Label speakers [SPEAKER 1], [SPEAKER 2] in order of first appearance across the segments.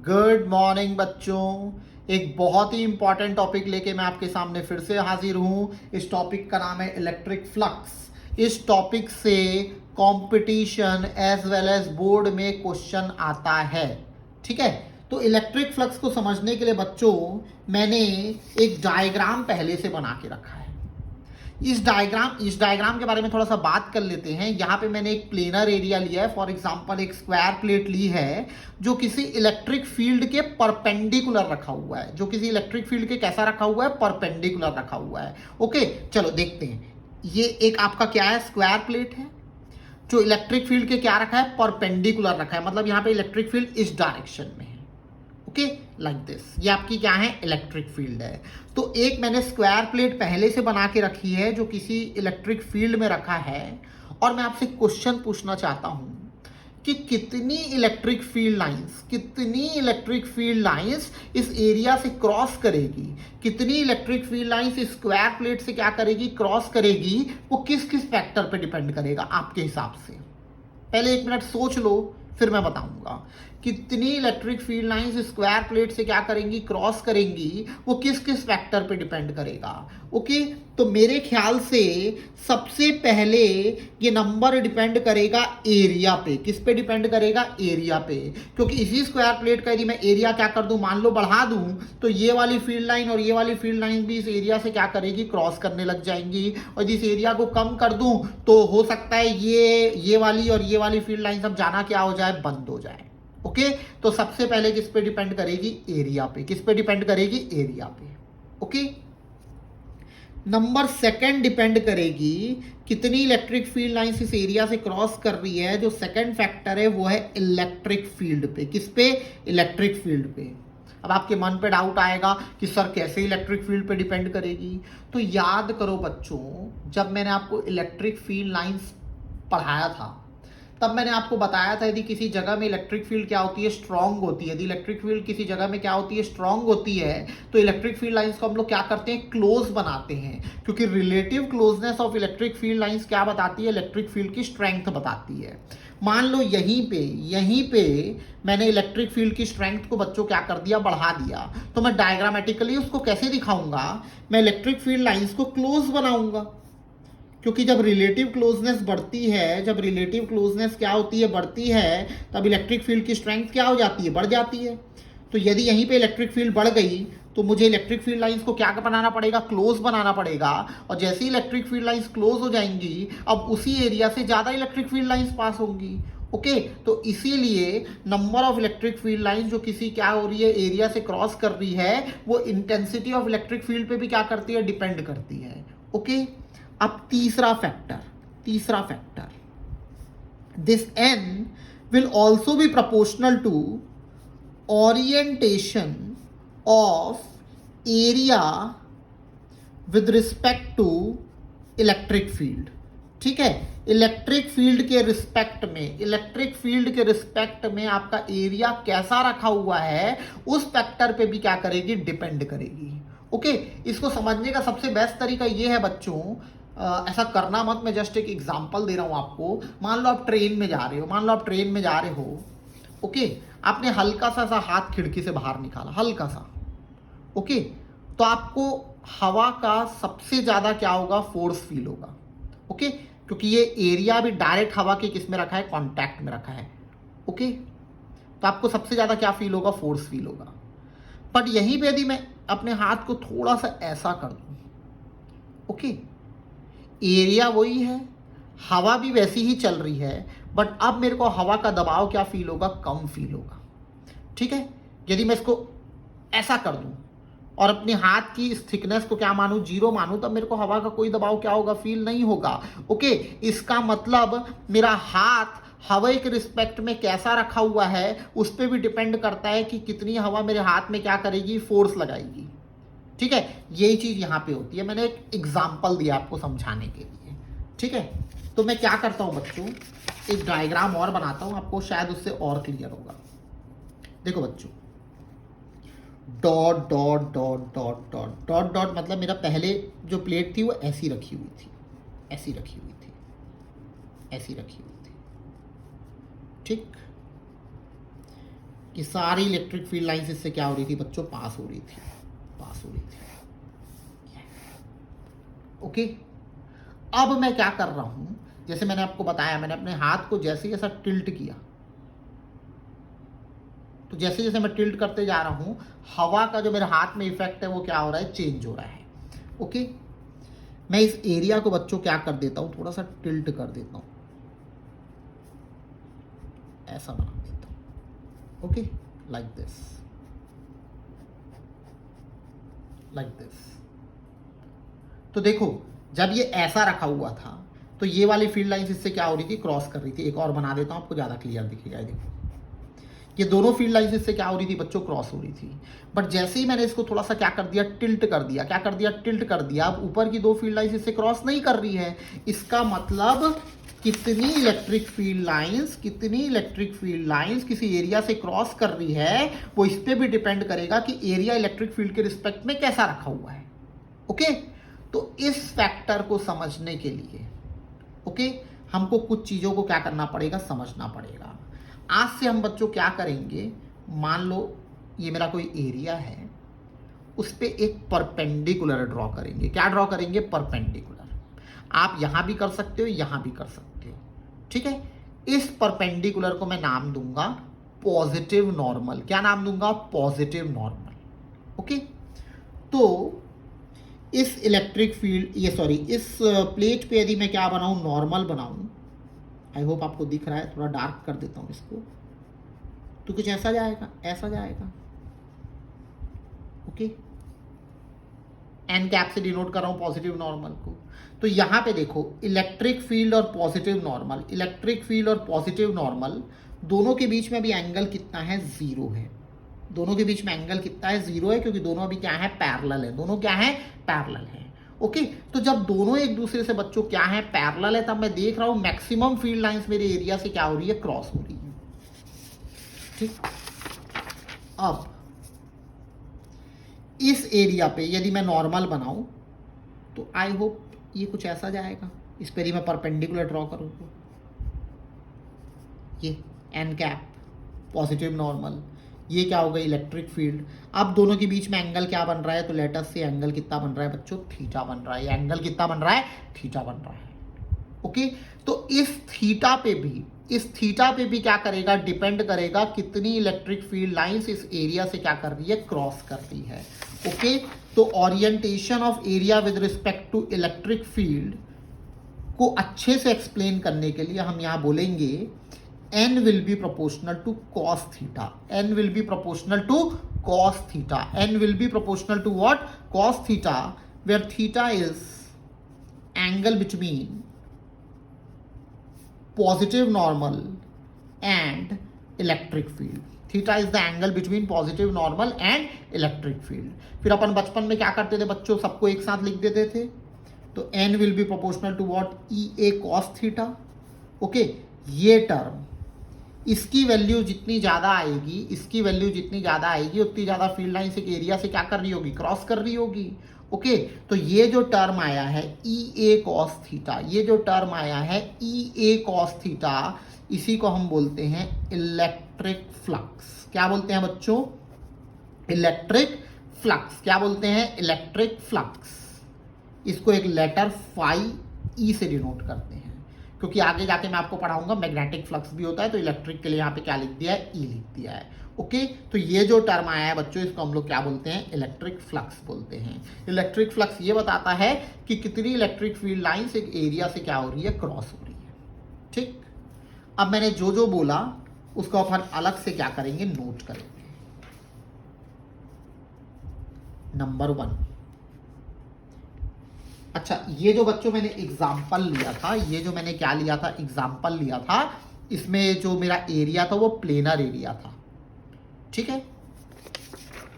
[SPEAKER 1] Good morning बच्चों। एक बहुत ही इंपॉर्टेंट टॉपिक लेके मैं आपके सामने फिर से हाजिर हूं। इस टॉपिक का नाम है इलेक्ट्रिक फ्लक्स। इस टॉपिक से competition as well as board में क्वेश्चन आता है। ठीक है, तो इलेक्ट्रिक फ्लक्स को समझने के लिए बच्चों मैंने एक डायग्राम पहले से बना के रखा है। इस डायग्राम के बारे में थोड़ा सा बात कर लेते हैं। यहाँ पे मैंने एक प्लेनर एरिया लिया है, फॉर एग्जांपल एक स्क्वायर प्लेट ली है जो किसी इलेक्ट्रिक फील्ड के परपेंडिकुलर रखा हुआ है। जो किसी इलेक्ट्रिक फील्ड के कैसा रखा हुआ है? परपेंडिकुलर रखा हुआ है। ओके, चलो देखते हैं। ये एक आपका क्या है? स्क्वायर प्लेट है जो इलेक्ट्रिक फील्ड के क्या रखा है? परपेंडिकुलर रखा है। मतलब यहाँ पे इलेक्ट्रिक फील्ड इस डायरेक्शन में है। Okay, like this. ये आपकी क्या है? इलेक्ट्रिक फील्ड है। तो एक मैंने स्क्वायर प्लेट पहले से बना के रखी है जो किसी इलेक्ट्रिक फील्ड में रखा है, और मैं आपसे क्वेश्चन पूछना चाहता हूं कि कितनी इलेक्ट्रिक फील्ड लाइंस इस एरिया से क्रॉस करेगी, कितनी इलेक्ट्रिक फील्ड लाइंस इस स्क्वायर प्लेट से क्या करेगी? क्रॉस करेगी। वो किस किस फैक्टर पे डिपेंड करेगा आपके हिसाब से? पहले 1 मिनट सोच लो, फिर मैं बताऊंगा। कितनी electric field lines square plate से क्या करेंगी? क्रॉस करेंगी। वो किस किस फैक्टर पे डिपेंड करेगा? ओके, तो मेरे ख्याल से सबसे पहले ये नंबर डिपेंड करेगा एरिया पे। किस पे डिपेंड करेगा? एरिया पे। क्योंकि इसी स्क्वायर प्लेट का यदि मैं एरिया क्या कर दूं, मान लो बढ़ा दूं, तो ये वाली फील्ड लाइन और ये वाली फील्ड लाइन भी इस एरिया से क्या करेगी? क्रॉस करने लग जाएंगी। और जिस एरिया को कम कर दूं तो हो सकता है ये वाली और ये वाली फील्ड लाइन सब जाना क्या हो जाए? बंद हो जाए। ओके, तो सबसे पहले किस पे डिपेंड करेगी? एरिया पे। किस पे डिपेंड करेगी? एरिया पे। ओके, नंबर सेकंड डिपेंड करेगी कितनी इलेक्ट्रिक फील्ड लाइंस इस एरिया से क्रॉस कर रही है। जो सेकंड फैक्टर है वो है इलेक्ट्रिक फील्ड पे। किस पे? इलेक्ट्रिक फील्ड पे। अब आपके मन पे डाउट आएगा कि सर कैसे इलेक्ट्रिक फील्ड पे डिपेंड करेगी? तो याद करो बच्चों, जब मैंने आपको इलेक्ट्रिक फील्ड लाइंस पढ़ाया था तब मैंने आपको बताया था यदि किसी जगह में इलेक्ट्रिक फील्ड क्या होती है? स्ट्रांग होती है। यदि इलेक्ट्रिक फील्ड किसी जगह में क्या होती है? स्ट्रांग होती है, तो इलेक्ट्रिक फील्ड लाइंस को हम लोग क्या करते हैं? क्लोज बनाते हैं। क्योंकि relative closeness of electric field lines क्या बताती है? इलेक्ट्रिक फील्ड की स्ट्रेंथ बताती है। मान लो यहीं पे मैंने इलेक्ट्रिक फील्ड की स्ट्रेंथ को बच्चों क्या कर दिया? बढ़ा दिया। तो मैं डायग्रामेटिकली उसको कैसे दिखाऊंगा? मैं इलेक्ट्रिक फील्ड लाइंस को क्लोज बनाऊंगा। क्योंकि जब रिलेटिव क्लोजनेस बढ़ती है, जब रिलेटिव क्लोजनेस क्या होती है? बढ़ती है, तब इलेक्ट्रिक फील्ड की स्ट्रेंथ क्या हो जाती है? बढ़ जाती है। तो यदि यहीं पे इलेक्ट्रिक फील्ड बढ़ गई तो मुझे इलेक्ट्रिक फील्ड लाइंस को क्या बनाना पड़ेगा? क्लोज बनाना पड़ेगा। और जैसे ही इलेक्ट्रिक फील्ड लाइंस क्लोज हो जाएंगी, अब उसी एरिया से ज्यादा इलेक्ट्रिक फील्ड लाइंस पास होंगी। ओके, तो इसीलिए number of electric field lines जो किसी क्या हो रही है? एरिया से क्रॉस कर रही है, वो इंटेंसिटी ऑफ इलेक्ट्रिक फील्ड पे भी क्या करती है? डिपेंड करती है। ओके, अब तीसरा factor, this n will also be proportional to orientation of area with respect to electric field। ठीक है, इलेक्ट्रिक फील्ड के रिस्पेक्ट में आपका एरिया कैसा रखा हुआ है, उस फैक्टर पे भी क्या करेगी? डिपेंड करेगी। ओके, इसको समझने का सबसे बेस्ट तरीका ये है बच्चों, ऐसा करना मत, मैं जस्ट एक एग्जांपल दे रहा हूं आपको। मान लो आप ट्रेन में जा रहे हो। ओके, आपने हल्का सा हाथ खिड़की से बाहर निकाला, हल्का सा। ओके, तो आपको हवा का सबसे ज्यादा क्या होगा? फोर्स फील होगा। ओके, क्योंकि ये एरिया भी डायरेक्ट हवा के किस में रखा है? कांटेक्ट में रखा है। ओके, तो आपको सबसे ज्यादा क्या फील होगा? फोर्स फील होगा। बट यहीं पे यदि मैं अपने हाथ को थोड़ा सा ऐसा कर दूं, ओके, एरिया वही है, हवा भी वैसी ही चल रही है, बट अब मेरे को हवा का दबाव क्या फील होगा? कम फील होगा। ठीक है, यदि मैं इसको ऐसा कर दूं और अपने हाथ की इस थिकनेस को क्या मानूं? 0 मानूं, तब मेरे को हवा का कोई दबाव क्या होगा? फील नहीं होगा। ओके, इसका मतलब मेरा हाथ हवा के रिस्पेक्ट में कैसा रखा हुआ है, उस पर भी डिपेंड करता है कि कितनी हवा मेरे हाथ में क्या करेगी? फोर्स लगाएगी। ठीक है, यही चीज यहां पे होती है। मैंने एक एग्जांपल दिया आपको समझाने के लिए। ठीक है, तो मैं क्या करता हूं बच्चों, एक डायग्राम और बनाता हूं, आपको शायद उससे और क्लियर होगा। देखो बच्चों, dot dot dot dot dot dot dot मतलब मेरा पहले जो प्लेट थी वो ऐसी रखी हुई थी, ऐसी रखी हुई थी, ऐसी रखी हुई थी। ठीक, कि सारी इलेक्ट्रिक फील्ड लाइंस इससे क्या हो रही थी बच्चों, पास हो रही थी, पास हो रही थी। ओके, अब मैं क्या कर रहा हूं, जैसे मैंने आपको बताया, मैंने अपने हाथ को जैसे जैसा टिल्ट किया, तो जैसे जैसे मैं टिल्ट करते जा रहा हूं, हवा का जो मेरे हाथ में इफेक्ट है वो क्या हो रहा है, चेंज हो रहा है। ओके, मैं इस एरिया को बच्चों क्या कर देता हूं, थोड़ा सा टिल्ट कर देता हूं, ऐसा बना देता हूं। Okay, like this, like this. तो देखो, जब ये ऐसा रखा हुआ था तो ये वाली फील्ड लाइंस इससे क्या हो रही थी, क्रॉस कर रही थी। एक और बना देता हूं, आपको ज्यादा क्लियर दिखेगा। देखो, ये दोनों फील्ड लाइंस इससे क्या हो रही थी बच्चों, क्रॉस हो रही थी। बट जैसे ही मैंने इसको थोड़ा सा क्या कर दिया, टिल्ट कर दिया, क्या कर दिया, टिल्ट कर दिया, अब ऊपर की दो फील्ड लाइंस इससे क्रॉस नहीं कर रही है। इसका मतलब कितनी इलेक्ट्रिक फील्ड लाइंस, कितनी इलेक्ट्रिक फील्ड लाइंस किसी एरिया से क्रॉस कर रही है, वो इस पे भी डिपेंड करेगा कि एरिया इलेक्ट्रिक फील्ड के रिस्पेक्ट में कैसा रखा हुआ है। ओके, तो इस फैक्टर को समझने के लिए ओके, हमको कुछ चीजों को क्या करना पड़ेगा, समझना पड़ेगा। आज से हम बच्चों क्या करेंगे, मान लो ये मेरा कोई एरिया है, उस पे एक परपेंडिकुलर ड्रॉ करेंगे। क्या ड्रॉ करेंगे, परपेंडिकुलर। आप यहां भी कर सकते हो, यहां भी कर सकते हो, ठीक है। इस परपेंडिकुलर को मैं नाम दूंगा पॉजिटिव नॉर्मल। क्या नाम दूंगा, पॉजिटिव नॉर्मल। ओके, तो इस इलेक्ट्रिक फील्ड, ये सॉरी, इस प्लेट पे यदि मैं क्या बनाऊं, नॉर्मल बनाऊं, आई होप आपको दिख रहा है, थोड़ा डार्क कर देता हूं इसको, तो कुछ ऐसा जाएगा, ऐसा जाएगा। ओके, एन कैप से डिनोट कर रहा हूं पॉजिटिव नॉर्मल को। तो यहां पे देखो, इलेक्ट्रिक फील्ड और पॉजिटिव नॉर्मल, इलेक्ट्रिक फील्ड और पॉजिटिव नॉर्मल दोनों के बीच में भी एंगल कितना है, 0 है। दोनों के बीच में एंगल कितना है, 0 है, क्योंकि दोनों अभी क्या है, पैरेलल है। दोनों क्या है, पैरेलल है। ओके, तो जब दोनों एक दूसरे से बच्चों क्या है, पैरेलल है, तब मैं देख रहा हूं मैक्सिमम फील्ड लाइंस मेरे एरिया से क्या हो रही है, क्रॉस हो रही है। ठीक, अब इस एरिया पे यदि मैं नॉर्मल बनाऊं तो आई होप ये कुछ ऐसा जाएगा। इस पर ही मैं परपेंडिकुलर ड्रॉ करूं तो ये एन कैप, पॉजिटिव नॉर्मल, ये क्या होगा, इलेक्ट्रिक फील्ड। अब दोनों के बीच में एंगल क्या बन रहा है, तो लेट अस से एंगल कितना बन रहा है बच्चों, थीटा बन रहा है। एंगल कितना बन रहा है, थीटा बन रहा है। ओके, तो इस थीटा पे भी क्या करेगा, डिपेंड करेगा कितनी इलेक्ट्रिक फील्ड लाइंस इस एरिया से क्या कर रही है, क्रॉस कर रही है। ओके, तो orientation of area with respect to electric field को अच्छे से एक्सप्लेन करने के लिए हम यहां बोलेंगे n will be proportional to cos theta. n will be proportional to cos theta. n will be proportional to what, cos theta, where theta is angle between positive normal and electric field. Theta is the angle between positive normal and electric field. फिर अपन बचपन में क्या करते थे बच्चों, सबको एक साथ लिख देते थे। तो n will be proportional to what, EA cos थीटा। ओके, ये टर्म, इसकी वैल्यू जितनी ज्यादा आएगी, इसकी वैल्यू जितनी ज्यादा आएगी, उतनी ज्यादा फील्ड लाइन से एरिया से क्या कर रही होगी, क्रॉस कर रही होगी। ओके, तो ये जो टर्म आया है EA cos थीटा, ये जो टर्म आया है EA cos थीटा, इसी को हम बोलते हैं इलेक्ट्रिक फ्लक्स। क्या बोलते हैं बच्चों, इलेक्ट्रिक फ्लक्स। क्या बोलते हैं, इलेक्ट्रिक फ्लक्स। इसको एक लेटर फाई ई से डिनोट करते हैं, क्योंकि आगे जाके मैं आपको पढ़ाऊंगा मैग्नेटिक फ्लक्स भी होता है, तो इलेक्ट्रिक के लिए यहाँ पे क्या लिख दिया है, ई लिख दिया है। ओके, तो ये जो टर्म आया है बच्चों, इसको हम लोग क्या बोलते हैं, इलेक्ट्रिक फ्लक्स बोलते हैं। इलेक्ट्रिक फ्लक्स ये बताता है कि कितनी इलेक्ट्रिक फील्ड लाइंस एक एरिया से क्या हो रही है, क्रॉस हो रही है। ठीक, अब मैंने जो जो बोला उसको अपन अलग से क्या करेंगे, नोट करेंगे। नंबर 1, अच्छा, ये जो बच्चों मैंने एग्जाम्पल लिया था, ये जो मैंने क्या लिया था, एग्जाम्पल लिया था, इसमें जो मेरा एरिया था वो प्लेनर एरिया था। ठीक है,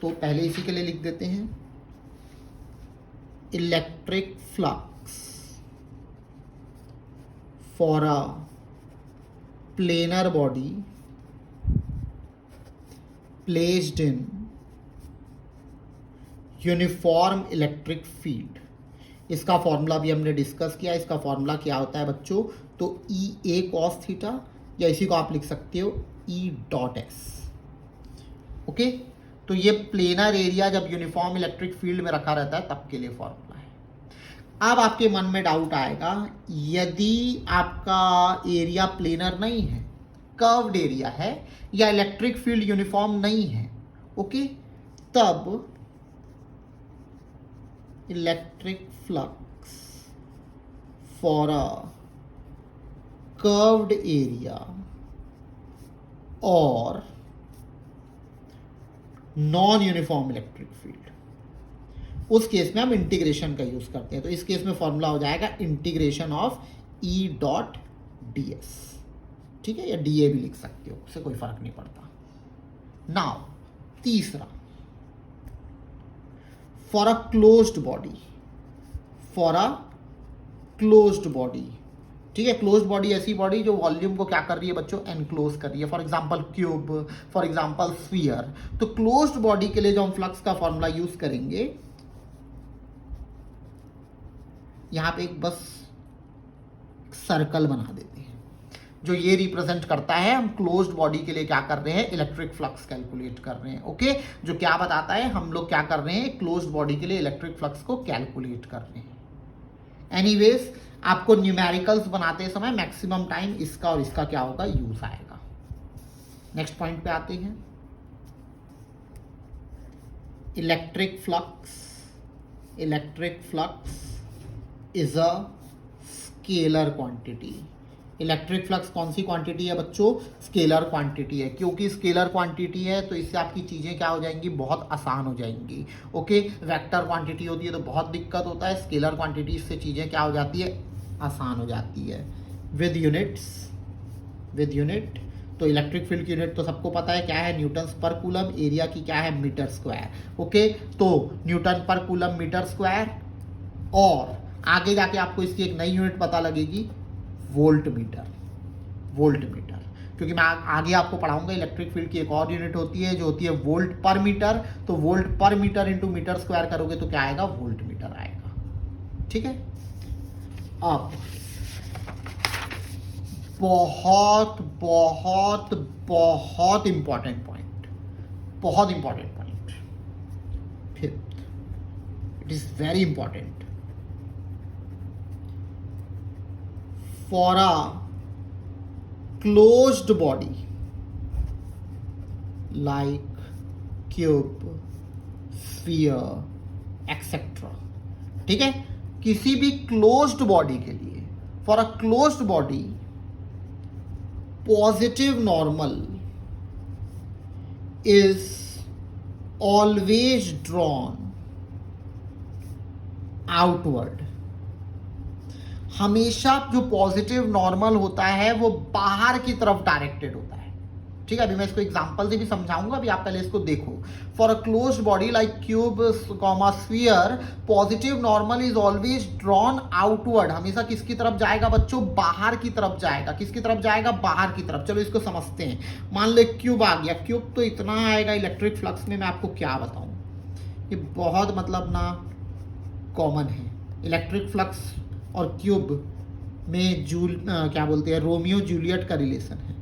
[SPEAKER 1] तो पहले इसी के लिए लिख देते हैं, electric flux for a planar body placed in uniform electric field. इसका फॉर्मूला भी हमने डिस्कस किया। इसका फॉर्मूला क्या होता है बच्चों, तो EA cos थीटा, या इसी को आप लिख सकते हो E.S। ओके, तो ये प्लेनर एरिया जब यूनिफॉर्म इलेक्ट्रिक फील्ड में रखा रहता है तब के लिए फॉर्मूला है। अब आपके मन में डाउट आएगा, यदि आपका एरिया प्लेनर नहीं है, कर्व्ड एरिया है, या इलेक्ट्रिक फील्ड यूनिफॉर्म नहीं है, ओके, तब electric flux for a curved area और नॉन यूनिफॉर्म इलेक्ट्रिक फील्ड, उस केस में हम इंटीग्रेशन का यूज करते हैं। तो इस केस में फॉर्मूला हो जाएगा integration of E dot D S, ठीक है, या डी ए भी लिख सकते हो, उससे कोई फर्क नहीं पड़ता। नाउ तीसरा, for a closed body, for a closed body, ठीक है, क्लोज्ड बॉडी ऐसी बॉडी जो वॉल्यूम को क्या कर रही है बच्चों, एनक्लोज कर रही है, for example cube, for example sphere. तो क्लोज्ड बॉडी के लिए जो हम फ्लक्स का फॉर्मूला यूज करेंगे, यहां पे एक बस सर्कल बना देते हैं जो ये रिप्रेजेंट करता है हम क्लोज्ड बॉडी के लिए क्या कर रहे हैं, इलेक्ट्रिक फ्लक्स कैलकुलेट कर रहे हैं। ओके, जो क्या बताता है हम लोग क्या कर रहे हैं, क्लोज्ड बॉडी के लिए इलेक्ट्रिक फ्लक्स को कैलकुलेट कर रहे हैं। एनीवेज, आपको न्यूमेरिकल्स बनाते समय मैक्सिमम टाइम इसका और इसका क्या होगा, यूज आएगा। नेक्स्ट पॉइंट पे आते हैं, electric flux is a scalar quantity. Electric flux कौन सी क्वांटिटी है बच्चों, स्केलर क्वांटिटी है। क्योंकि स्केलर क्वांटिटी है तो इससे आपकी चीजें क्या हो जाएंगी, बहुत आसान हो जाएंगी। ओके, वेक्टर क्वांटिटी होती है तो बहुत दिक्कत होता है, स्केलर क्वांटिटी से चीजें क्या हो जाती है, आसान हो जाती है। विद यूनिट, तो इलेक्ट्रिक फील्ड की यूनिट तो सबको पता है क्या है, न्यूटन पर कूलम, एरिया की क्या है, मीटर स्क्वायर। ओके, तो न्यूटन पर कूलम मीटर स्क्वायर, और आगे जाके आपको इसकी एक नई यूनिट पता लगेगी, वोल्ट मीटर, क्योंकि मैं आगे आपको पढ़ाऊंगा इलेक्ट्रिक फील्ड की एक और यूनिट होती है जो होती है वोल्ट पर मीटर। तो वोल्ट पर मीटर इंटू मीटर स्क्वायर करोगे तो क्या आएगा, वोल्ट मीटर आएगा। ठीक है, अब बहुत बहुत बहुत important point, fifth, it is very important. For a closed body like cube, sphere, etc. ठीक है, किसी भी क्लोज्ड बॉडी के लिए, for a closed body, positive normal is always drawn outward. हमेशा जो पॉजिटिव नॉर्मल होता है वो बाहर की तरफ डायरेक्टेड होता है। ठीक है, अभी मैं इसको एग्जांपल से भी समझाऊंगा, अभी आप पहले इसको देखो। For a closed body like cube, sphere, positive normal is always drawn outward. हमेशा किसकी तरफ जाएगा बच्चों, बाहर की तरफ जाएगा। किसकी तरफ जाएगा, बाहर की तरफ। चलो इसको समझते हैं। मान लो क्यूब आ गया, क्यूब तो इतना आएगा इलेक्ट्रिक फ्लक्स में, मैं आपको क्या बताऊं, ये बहुत मतलब ना कॉमन है। इलेक्ट्रिक फ्लक्स और क्यूब में क्या बोलते हैं, रोमियो जूलियट का रिलेशन है।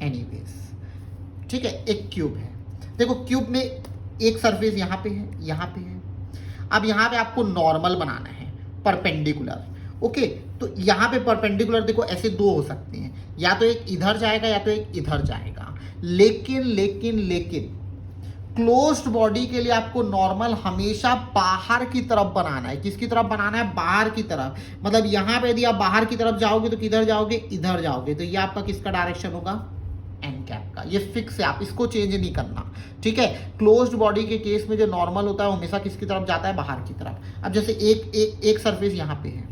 [SPEAKER 1] एनीवेज, ठीक है, एक क्यूब है। देखो क्यूब में एक सरफेस यहाँ पे है, यहाँ पे है। अब यहाँ पे आपको नॉर्मल बनाना है, परपेंडिकुलर। ओके, तो यहाँ पे परपेंडिकुलर देखो ऐसे दो हो सकते हैं, या तो एक इधर जाएगा या तो एक इधर जाएगा। लेकिन क्लोज्ड बॉडी के लिए आपको नॉर्मल हमेशा बाहर की तरफ बनाना है। किसकी तरफ बनाना है, बाहर की तरफ। मतलब यहां पे यदि आप बाहर की तरफ जाओगे तो किधर जाओगे, इधर जाओगे। तो ये आपका किसका डायरेक्शन होगा, एन कैप का। ये फिक्स है, आप इसको चेंज नहीं करना। ठीक है, क्लोज्ड बॉडी के केस में जो नॉर्मल होता है वो हमेशा किसकी तरफ जाता है, बाहर की तरफ। अब जैसे एक सरफेस यहाँ पे है,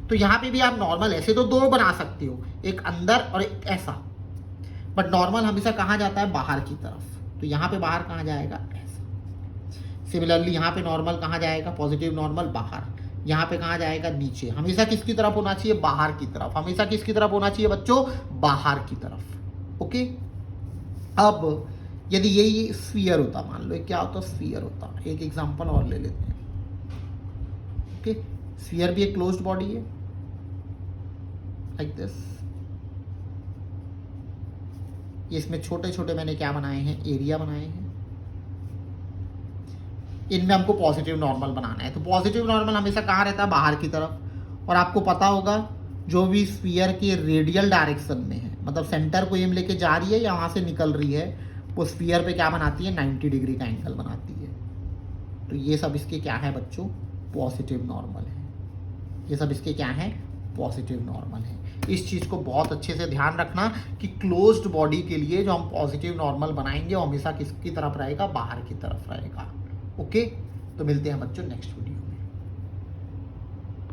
[SPEAKER 1] तो यहाँ पे भी आप नॉर्मल ऐसे तो दो बना सकते हो, एक अंदर और एक ऐसा, बट नॉर्मल हमेशा कहाँ जाता है, बाहर की तरफ। तो यहाँ पे बाहर कहाँ जाएगा, ऐसा। सिमिलरली यहाँ पे नॉर्मल कहाँ जाएगा, पॉजिटिव नॉर्मल बाहर। यहाँ पे कहाँ जाएगा, नीचे। हमेशा किसकी तरफ होना चाहिए, बाहर की तरफ। हमेशा किसकी तरफ होना चाहिए बच्चों, बाहर की तरफ। ओके, अब यदि यही स्फीयर होता, मान लो क्या होता, स्फीयर होता। एक एग्जांपल और ले लेते हैं। ओके, स्फीयर भी एक क्लोज्ड बॉडी है, लाइक दिस। ये इसमें छोटे छोटे मैंने क्या बनाए हैं, एरिया बनाए हैं। इनमें हमको पॉजिटिव नॉर्मल बनाना है। तो पॉजिटिव नॉर्मल हमेशा कहाँ रहता है, बाहर की तरफ। और आपको पता होगा जो भी स्फीयर के रेडियल डायरेक्शन में है, मतलब सेंटर को एम लेके जा रही है या वहाँ से निकल रही है, वो स्फीयर पे क्या बनाती है, 90 डिग्री का एंगल बनाती है। तो ये सब इसके क्या है बच्चों, पॉजिटिव नॉर्मल है। ये सब इसके क्या है, पॉजिटिव नॉर्मल है। इस चीज़ को बहुत अच्छे से ध्यान रखना कि क्लोज्ड बॉडी के लिए जो हम पॉजिटिव नॉर्मल बनाएंगे वो हमेशा किसकी तरफ रहेगा, बाहर की तरफ रहेगा। ओके, तो मिलते हैं बच्चों नेक्स्ट वीडियो।